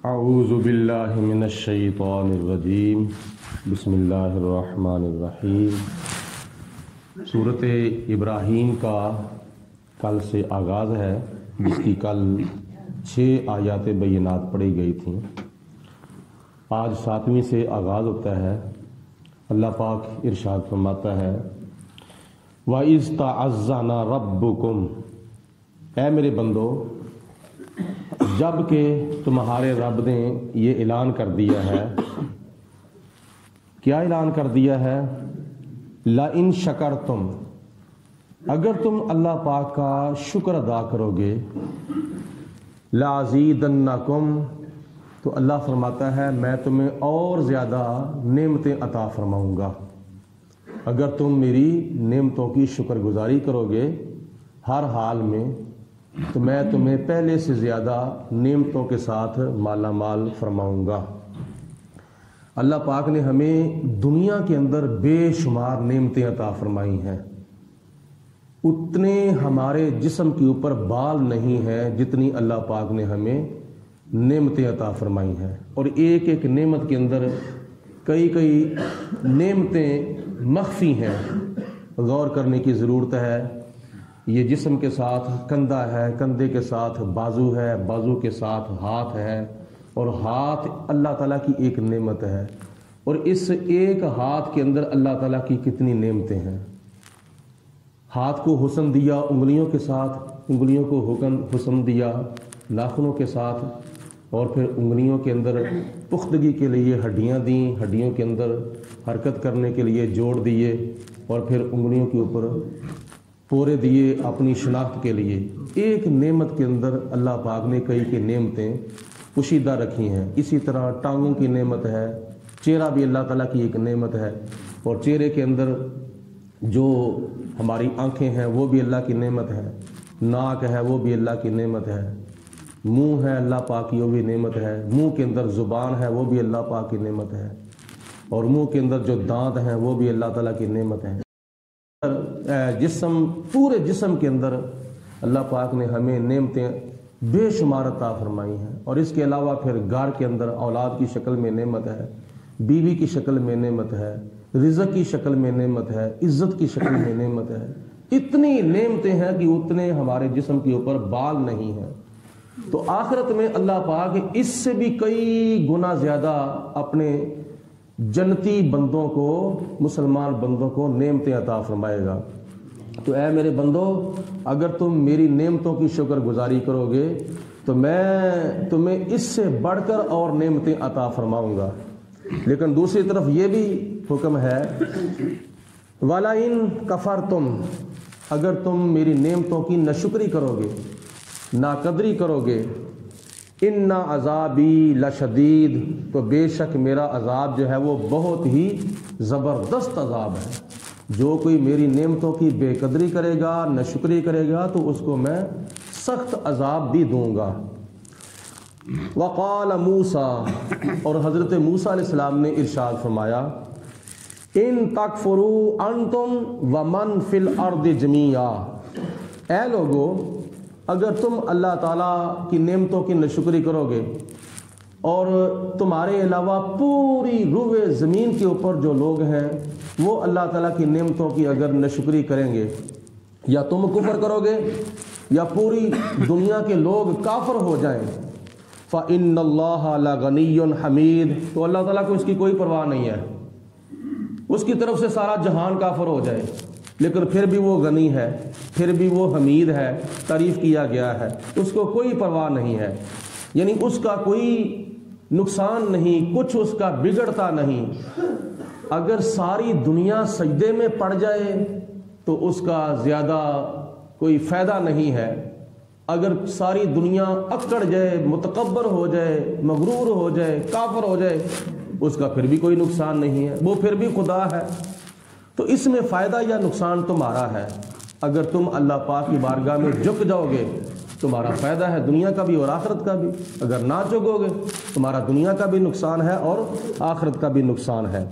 اعوذ باللہ من الشیطان الرجیم بسم اللہ الرحمن الرحیم۔ سورۃ ابراہیم کا کل سے آغاز ہے، جس کی کل 6 آیات بینات پڑھی گئی تھیں۔ آج 7ویں سے آغاز ہوتا ہے۔ اللہ پاک ارشاد فرماتا ہے وَإِذْ تَعَزَّنَ رَبُّكُمْ، اے میرے بندو جب کہ تمہارے رب نے یہ اعلان کر دیا ہے۔ کیا اعلان کر دیا ہے؟ لَإِن شَكَرْتُمْ، اگر تم اللہ پاک کا شکر ادا کرو گے، لَأَزِيدَنَّكُمْ، تو اللہ فرماتا ہے میں تمہیں اور زیادہ نعمتیں عطا فرماؤں گا۔ اگر تم میری نعمتوں کی شکر گزاری کرو گے ہر حال میں، تو میں تمہیں پہلے سے زیادہ نعمتوں کے ساتھ مالا مال فرماؤں گا۔ اللہ پاک نے ہمیں دنیا کے اندر بے شمار نعمتیں عطا فرمائی ہیں۔ اتنے ہمارے جسم کے اوپر بال نہیں ہیں جتنی اللہ پاک نے ہمیں نعمتیں عطا فرمائی ہیں، اور ایک ایک نعمت کے اندر کئی کئی نعمتیں مخفی ہیں، غور کرنے کی ضرورت ہے۔ یہ جسم کے ساتھ کندھا ہے، کندھے کے ساتھ بازو ہے، بازو کے ساتھ ہاتھ ہے، اور ہاتھ اللہ تعالیٰ کی ایک نعمت ہے، اور اس ایک ہاتھ کے اندر اللہ تعالیٰ کی کتنی نعمتیں ہیں۔ ہاتھ کو حسن دیا انگلیوں کے ساتھ، انگلیوں کو حسن دیا ناخنوں کے ساتھ، اور پھر انگلیوں کے اندر پختگی کے لیے ہڈیاں دیں، ہڈیوں کے اندر حرکت کرنے کے لیے جوڑ دیے، اور پھر انگلیوں کے اوپر پورے دیے اپنی شناخت کے لیے۔ ایک نعمت کے اندر اللہ پاک نے کئی کی نعمتیں پوشیدہ رکھی ہیں۔ اسی طرح ٹانگوں کی نعمت ہے، چہرہ بھی اللہ تعالیٰ کی ایک نعمت ہے، اور چہرے کے اندر جو ہماری آنکھیں ہیں وہ بھی اللہ کی نعمت ہے، ناک ہے وہ بھی اللہ کی نعمت ہے، منہ ہے اللہ پاک کی وہ بھی نعمت ہے، منہ کے اندر زبان ہے وہ بھی اللہ پاک کی نعمت ہے، اور منہ کے اندر جو دانت ہیں وہ بھی اللہ تعالیٰ کی نعمت ہے۔ جسم، پورے جسم کے اندر اللہ پاک نے ہمیں نعمتیں بے شمار عطا فرمائی ہیں، اور اس کے علاوہ پھر گھر کے اندر اولاد کی شکل میں نعمت ہے، بیوی کی شکل میں نعمت ہے، رزق کی شکل میں نعمت ہے، عزت کی شکل میں نعمت ہے۔ اتنی نعمتیں ہیں کہ اتنے ہمارے جسم کے اوپر بال نہیں ہیں۔ تو آخرت میں اللہ پاک اس سے بھی کئی گنا زیادہ اپنے جنتی بندوں کو، مسلمان بندوں کو نعمتیں عطا فرمائے گا۔ تو اے میرے بندو اگر تم میری نعمتوں کی شکر گزاری کرو گے تو میں تمہیں اس سے بڑھ کر اور نعمتیں عطا فرماؤں گا۔ لیکن دوسری طرف یہ بھی حکم ہے وَلَئِن كَفَرْتُمْ، اگر تم میری نعمتوں کی ناشکری کرو گے، ناقدری کرو گے، اِنَّ عَذَابِي لَشَدِيدٌ، تو بے شک میرا عذاب جو ہے وہ بہت ہی زبردست عذاب ہے۔ جو کوئی میری نعمتوں کی بے قدری کرے گا، ناشکری کرے گا، تو اس کو میں سخت عذاب بھی دوں گا۔ وقال موسیٰ، اور حضرت موسیٰ علیہ السلام نے ارشاد فرمایا ان تکفروا انتم ومن فی الارض جمیعا، اے لوگو اگر تم اللہ تعالیٰ کی نعمتوں کی ناشکری کرو گے اور تمہارے علاوہ پوری روئے زمین کے اوپر جو لوگ ہیں وہ اللہ تعالیٰ کی نعمتوں کی اگر ناشکری کریں گے، یا تم کفر کرو گے یا پوری دنیا کے لوگ کافر ہو جائیں، فَإِنَّ اللَّهَ لَغَنِيٌّ حَمِيدٌ، تو اللہ تعالیٰ کو اس کی کوئی پرواہ نہیں ہے، اس کی طرف سے سارا جہان کافر ہو جائے، لیکن پھر بھی وہ غنی ہے، پھر بھی وہ حمید ہے، تعریف کیا گیا ہے، اس کو کوئی پرواہ نہیں ہے، یعنی اس کا کوئی نقصان نہیں، کچھ اس کا بگڑتا نہیں۔ اگر ساری دنیا سجدے میں پڑ جائے تو اس کا زیادہ کوئی فائدہ نہیں ہے، اگر ساری دنیا اکڑ جائے، متکبر ہو جائے، مغرور ہو جائے، کافر ہو جائے، اس کا پھر بھی کوئی نقصان نہیں ہے، وہ پھر بھی خدا ہے۔ تو اس میں فائدہ یا نقصان تمہارا ہے۔ اگر تم اللہ پاک کی بارگاہ میں جھک جاؤ گے تمہارا فائدہ ہے دنیا کا بھی اور آخرت کا بھی، اگر نہ جھکو گے تمہارا دنیا کا بھی نقصان ہے اور آخرت کا بھی نقصان ہے۔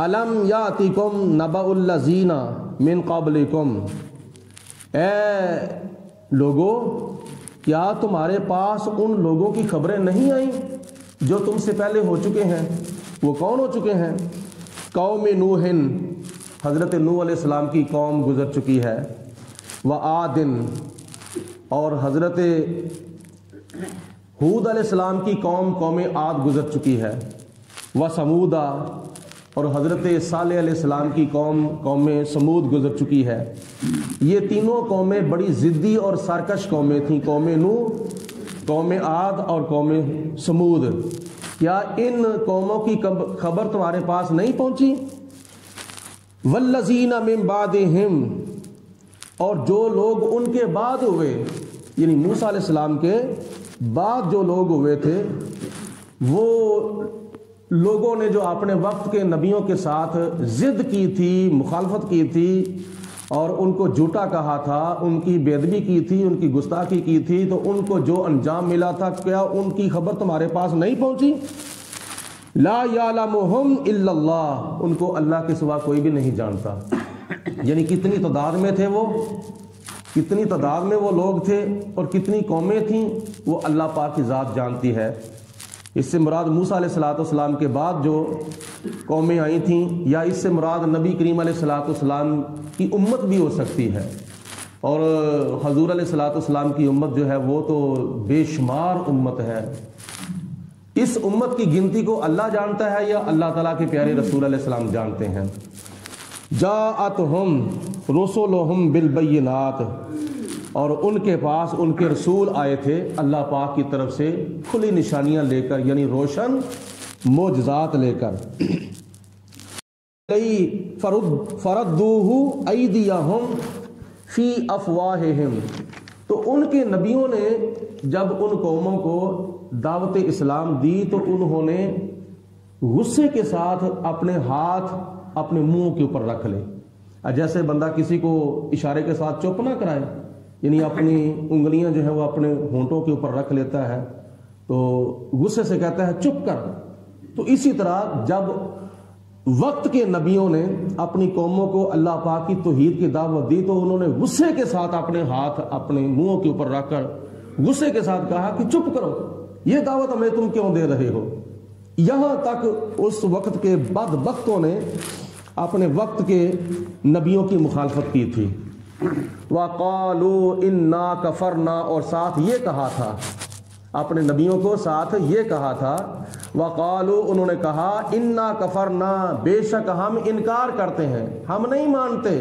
الم یاتکم نبأ الذین من قبلکم، اے لوگوں کیا تمہارے پاس ان لوگوں کی خبریں نہیں آئیں جو تم سے پہلے ہو چکے ہیں؟ وہ کون ہو چکے ہیں؟ قوم نوح، حضرت نوح علیہ السلام کی قوم گزر چکی ہے، وعاد، اور حضرت ہود علیہ السلام کی قوم عاد گزر چکی ہے، وثمود، اور حضرت صالح علیہ السلام کی قوم سمود گزر چکی ہے۔ یہ تینوں قومیں بڑی ضدی اور سرکش قومیں تھیں، قوم نوح، قوم عاد اور قوم سمود۔ کیا ان قوموں کی خبر تمہارے پاس نہیں پہنچی؟ والذین من بعدہم، اور جو لوگ ان کے بعد ہوئے، یعنی موسیٰ علیہ السلام کے بعد جو لوگ ہوئے تھے، وہ لوگوں نے جو اپنے وقت کے نبیوں کے ساتھ ضد کی تھی، مخالفت کی تھی اور ان کو جھوٹا کہا تھا، ان کی بے ادبی کی تھی، ان کی گستاخی کی تھی، تو ان کو جو انجام ملا تھا، کیا ان کی خبر تمہارے پاس نہیں پہنچی؟ لا یعلمہم الا اللہ، ان کو اللہ کے سوا کوئی بھی نہیں جانتا۔ یعنی کتنی تعداد میں تھے وہ، کتنی تعداد میں وہ لوگ تھے اور کتنی قومیں تھیں، وہ اللہ پاک کی ذات جانتی ہے۔ اس سے مراد موسیٰ علیہ السلام کے بعد جو قومیں آئی تھیں، یا اس سے مراد نبی کریم علیہ السلام کی امت بھی ہو سکتی ہے، اور حضور علیہ السلام کی امت جو ہے وہ تو بے شمار امت ہے۔ اس امت کی گنتی کو اللہ جانتا ہے یا اللہ تعالیٰ کے پیارے رسول علیہ السلام جانتے ہیں؟ جاءتہم رسلہم بالبینات، اور ان کے پاس ان کے رسول آئے تھے اللہ پاک کی طرف سے کھلی نشانیاں لے کر، یعنی روشن معجزات لے کر۔ فردوہ ایدیہم فی افواہہم، تو ان کے نبیوں نے جب ان قوموں کو دعوت اسلام دی تو انہوں نے غصے کے ساتھ اپنے ہاتھ اپنے منہ کے اوپر رکھ لے، جیسے بندہ کسی کو اشارے کے ساتھ چپ نہ کرائے، یعنی اپنی انگلیاں جو ہے وہ اپنے ہونٹوں کے اوپر رکھ لیتا ہے تو غصے سے کہتا ہے چپ کر۔ تو اسی طرح جب وقت کے نبیوں نے اپنی قوموں کو اللہ پاک کی توحید کی دعوت دی تو انہوں نے غصے کے ساتھ اپنے ہاتھ اپنے منہوں کے اوپر رکھ کر غصے کے ساتھ کہا کہ چپ کرو، یہ دعوت ہمیں تم کیوں دے رہے ہو؟ یہاں تک اس وقت کے بدبختوں نے اپنے وقت کے نبیوں کی مخالفت کی تھی۔ وَقَالُوا إِنَّا كَفَرْنَا، اور ساتھ یہ کہا تھا، اپنے نبیوں کو ساتھ یہ کہا تھا، وَقَالُوا، انہوں نے کہا، إِنَّا كَفَرْنَا، بے شک ہم انکار کرتے ہیں، ہم نہیں مانتے،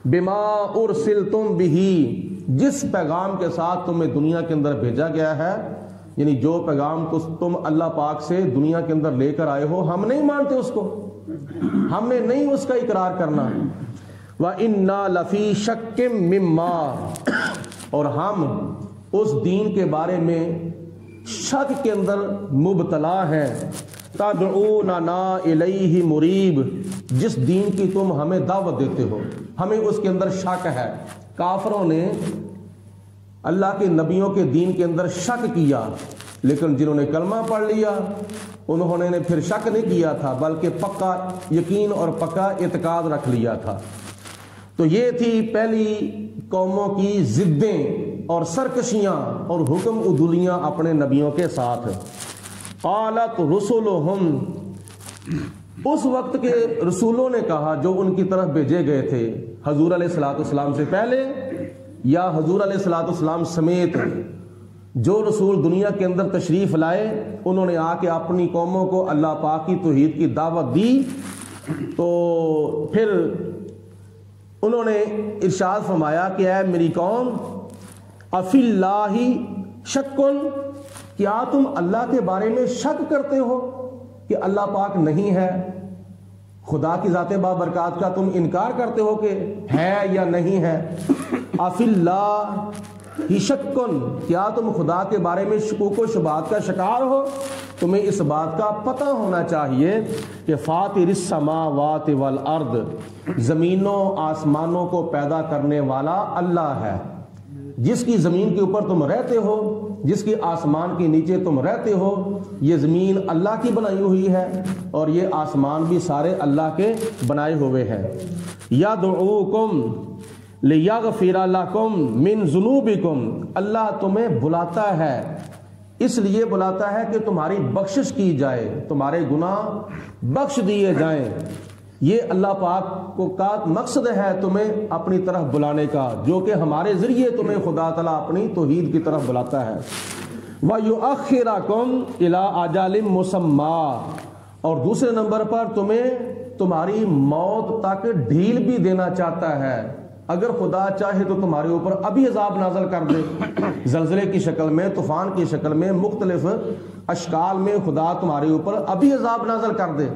بِمَا أُرْسِلْتُمْ بِهِ، جس پیغام کے ساتھ تمہیں دنیا کے اندر بھیجا گیا ہے، یعنی جو پیغام تم اللہ پاک سے دنیا کے اندر لے کر آئے ہو، ہم نہیں مانتے اس کو، ہم نے نہیں اس کا اقرار کرنا۔ وَإِنَّا لَفِي شَكٍّ مِّمَّا، اور ہم اس دین کے بارے میں شک کے اندر مبتلا ہیں، تَدْعُونَنَا إِلَيْهِ مُرِيبٍ، جس دین کی تم ہمیں دعوت دیتے ہو، ہمیں اس کے اندر شک ہے۔ کافروں نے اللہ کے نبیوں کے دین کے اندر شک کیا، لیکن جنہوں نے کلمہ پڑھ لیا انہوں نے پھر شک نہیں کیا تھا، بلکہ پکا یقین اور پکا اعتقاد رکھ لیا تھا۔ تو یہ تھی پہلی قوموں کی ضدیں اور سرکشیاں اور حکم عدولیاں اپنے نبیوں کے ساتھ۔ قالت رسلہم، اس وقت کے رسولوں نے کہا جو ان کی طرف بھیجے گئے تھے حضور علیہ السلام سے پہلے یا حضور علیہ السلام سمیت جو رسول دنیا کے اندر تشریف لائے، انہوں نے آ کے اپنی قوموں کو اللہ پاک کی توحید کی دعوت دی، تو پھر انہوں نے ارشاد فرمایا کہ اے میری قوم، افی اللہ شکن، کیا تم اللہ کے بارے میں شک کرتے ہو کہ اللہ پاک نہیں ہے؟ خدا کی ذات بابرکات کا تم انکار کرتے ہو کہ ہے یا نہیں ہے؟ افی اللہ شکن، کیا تم خدا کے بارے میں شکوک و شبہات کا شکار ہو؟ تمہیں اس بات کا پتہ ہونا چاہیے کہ فاطر السماوات والارض، زمینوں آسمانوں کو پیدا کرنے والا اللہ ہے۔ جس کی زمین کے اوپر تم رہتے ہو، جس کی آسمان کے نیچے تم رہتے ہو، یہ زمین اللہ کی بنائی ہوئی ہے اور یہ آسمان بھی سارے اللہ کے بنائے ہوئے ہیں۔ یدعوکم لیغفر لکم من ذنوبکم، اللہ تمہیں بلاتا ہے، اس لیے بلاتا ہے کہ تمہاری بخشش کی جائے، تمہارے گناہ بخش دیے جائیں۔ یہ اللہ پاک کو کا مقصد ہے تمہیں اپنی طرف بلانے کا، جو کہ ہمارے ذریعے تمہیں خدا تعالیٰ اپنی توحید کی طرف بلاتا ہے۔ وَيُؤَخِّرَكُمْ إِلَىٰ أَجَلٍ مُّسَمًّى، اور دوسرے نمبر پر تمہیں تمہاری موت تک ڈھیل بھی دینا چاہتا ہے۔ اگر خدا چاہے تو تمہارے اوپر ابھی عذاب نازل کر دے، زلزلے کی شکل میں، طوفان کی شکل میں، مختلف اشکال میں خدا تمہارے اوپر ابھی عذاب نازل کر دے،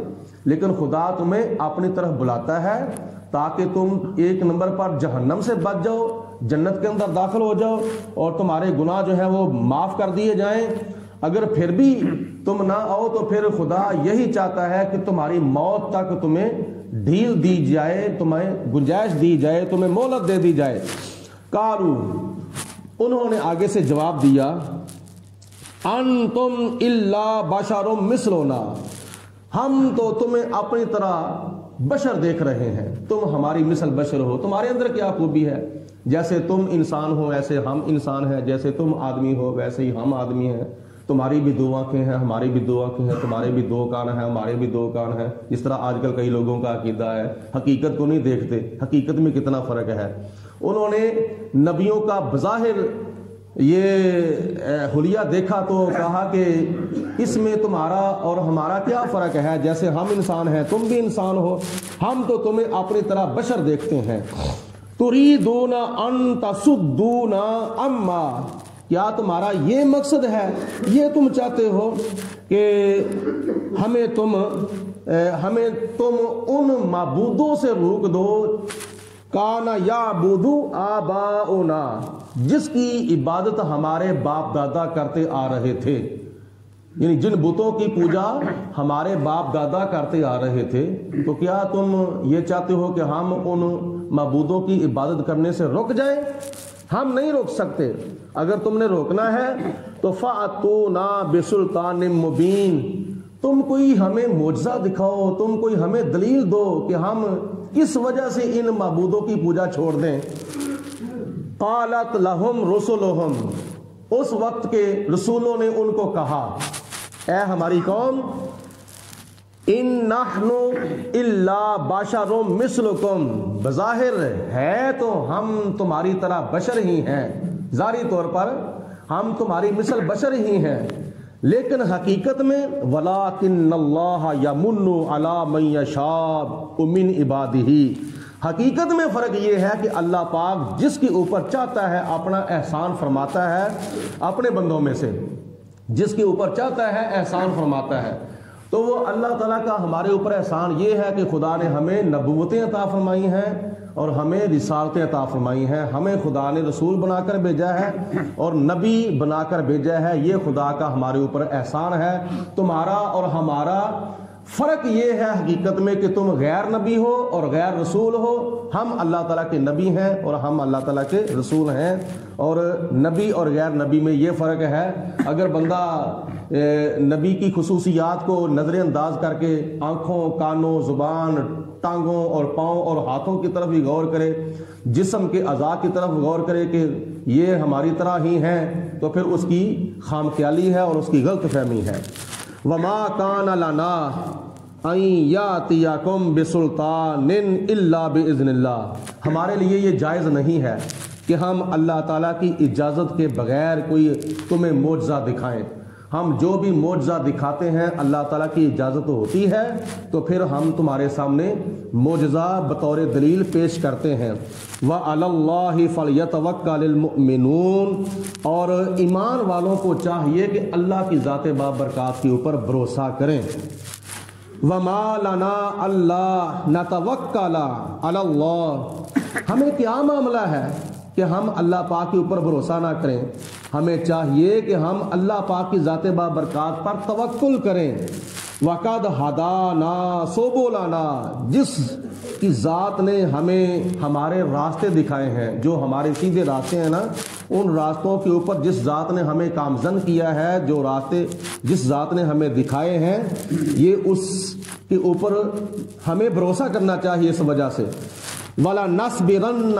لیکن خدا تمہیں اپنی طرف بلاتا ہے تاکہ تم ایک نمبر پر جہنم سے بچ جاؤ، جنت کے اندر داخل ہو جاؤ اور تمہارے گناہ جو ہیں وہ معاف کر دیے جائیں۔ اگر پھر بھی تم نہ آؤ تو پھر خدا یہی چاہتا ہے کہ تمہاری موت تک تمہیں ڈھیل دی جائے، تمہیں گنجائش دی جائے، تمہیں مہلت دے دی جائے۔ قالوا، انہوں نے آگے سے جواب دیا، انتم الا بشر مثلنا، ہم تو تمہیں اپنی طرح بشر دیکھ رہے ہیں، تم ہماری مثل بشر ہو، تمہارے اندر کیا خوبی ہے؟ جیسے تم انسان ہو ایسے ہم انسان ہیں، جیسے تم آدمی ہو ویسے ہی ہم آدمی ہیں، تمہاری بھی دو آنکھیں ہیں ہماری بھی دو آنکھیں ہیں، تمہارے بھی دو کان ہیں ہمارے بھی دو کان ہیں۔ جس طرح آج کل کئی لوگوں کا عقیدہ ہے، حقیقت کو نہیں دیکھتے، حقیقت میں کتنا فرق ہے۔ انہوں نے نبیوں کا بظاہر یہ حلیہ دیکھا تو کہا کہ اس میں تمہارا اور ہمارا کیا فرق ہے، جیسے ہم انسان ہیں تم بھی انسان ہو، ہم تو تمہیں اپنی طرح بشر دیکھتے ہیں۔ تریدون ان تصدونا عما، کیا تمہارا یہ مقصد ہے، یہ تم چاہتے ہو کہ ہمیں تم ان معبودوں سے روک دو، کانا یعبد آباؤنا، جس کی عبادت ہمارے باپ دادا کرتے آ رہے تھے، یعنی جن بتوں کی پوجا ہمارے باپ دادا کرتے آ رہے تھے، تو کیا تم یہ چاہتے ہو کہ ہم ان معبودوں کی عبادت کرنے سے رک جائیں؟ ہم نہیں روک سکتے۔ اگر تم نے روکنا ہے تو فَأْتُونَا بِسُلْطَانٍ مُبِينٍ، تم کوئی ہمیں معجزہ دکھاؤ، تم کوئی ہمیں دلیل دو کہ ہم کس وجہ سے ان معبودوں کی پوجا چھوڑ دیں۔ قالت لہم رسلہم، اس وقت کے رسولوں نے ان کو کہا، اے ہماری قوم، ان نحن الا بشر مثلکم، بظاہر ہے تو ہم تمہاری طرح بشر ہی ہیں، ظاہری طور پر ہم تمہاری مثل بشر ہی ہیں، لیکن حقیقت میں وَلَٰكِنَّ اللَّهَ يَمُنُّ عَلَىٰ مَن يَشَاءُ مِنْ عِبَادِهِ، حقیقت میں فرق یہ ہے کہ اللہ پاک جس کے اوپر چاہتا ہے اپنا احسان فرماتا ہے اپنے بندوں میں سے، جس کے اوپر چاہتا ہے احسان فرماتا ہے۔ تو وہ اللہ تعالیٰ کا ہمارے اوپر احسان یہ ہے کہ خدا نے ہمیں نبوتیں عطا فرمائی ہیں اور ہمیں رسالتیں عطا فرمائی ہیں، ہمیں خدا نے رسول بنا کر بھیجا ہے اور نبی بنا کر بھیجا ہے، یہ خدا کا ہمارے اوپر احسان ہے۔ تمہارا اور ہمارا فرق یہ ہے حقیقت میں کہ تم غیر نبی ہو اور غیر رسول ہو، ہم اللہ تعالیٰ کے نبی ہیں اور ہم اللہ تعالیٰ کے رسول ہیں، اور نبی اور غیر نبی میں یہ فرق ہے۔ اگر بندہ نبی کی خصوصیات کو نظر انداز کر کے آنکھوں، کانوں، زبان، ٹانگوں اور پاؤں اور ہاتھوں کی طرف بھی غور کرے، جسم کے اعضاء کی طرف غور کرے کہ یہ ہماری طرح ہی ہیں، تو پھر اس کی خام خیالی ہے اور اس کی غلط فہمی ہے۔ وَمَا كَانَ لَنَا أَن يَأْتِيَكُمْ بِسُلْطَانٍ إِلَّا بِإِذْنِ اللَّهِ، ہمارے لیے یہ جائز نہیں ہے کہ ہم اللہ تعالیٰ کی اجازت کے بغیر کوئی تمہیں معجزہ دکھائیں۔ ہم جو بھی معجزہ دکھاتے ہیں اللہ تعالیٰ کی اجازت ہوتی ہے تو پھر ہم تمہارے سامنے معجزہ بطور دلیل پیش کرتے ہیں۔ وَعَلَى اللَّهِ فَلْيَتَوَكَّلِ الْمُؤْمِنُونَ، اور ایمان والوں کو چاہیے کہ اللہ کی ذات بابرکات کے اوپر بھروسہ کریں۔ وَمَا لَنَا أَلَّا نَتَوَكَّلَ عَلَى اللَّهِ، ہمیں کیا معاملہ ہے کہ ہم اللہ پاک کے اوپر بھروسہ نہ کریں؟ ہمیں چاہیے کہ ہم اللہ پاک کی ذات بابرکات پر توکل کریں۔ وَقَدْ هَدَانَا سُبُلَنَا، جس کی ذات نے ہمیں ہمارے راستے دکھائے ہیں، جو ہمارے سیدھے راستے ہیں نا، ان راستوں کے اوپر جس ذات نے ہمیں کامزن کیا ہے، جو راستے جس ذات نے ہمیں دکھائے ہیں، یہ اس کے اوپر ہمیں بھروسہ کرنا چاہیے اس وجہ سے۔ وَلَنَصْبِرَنَّ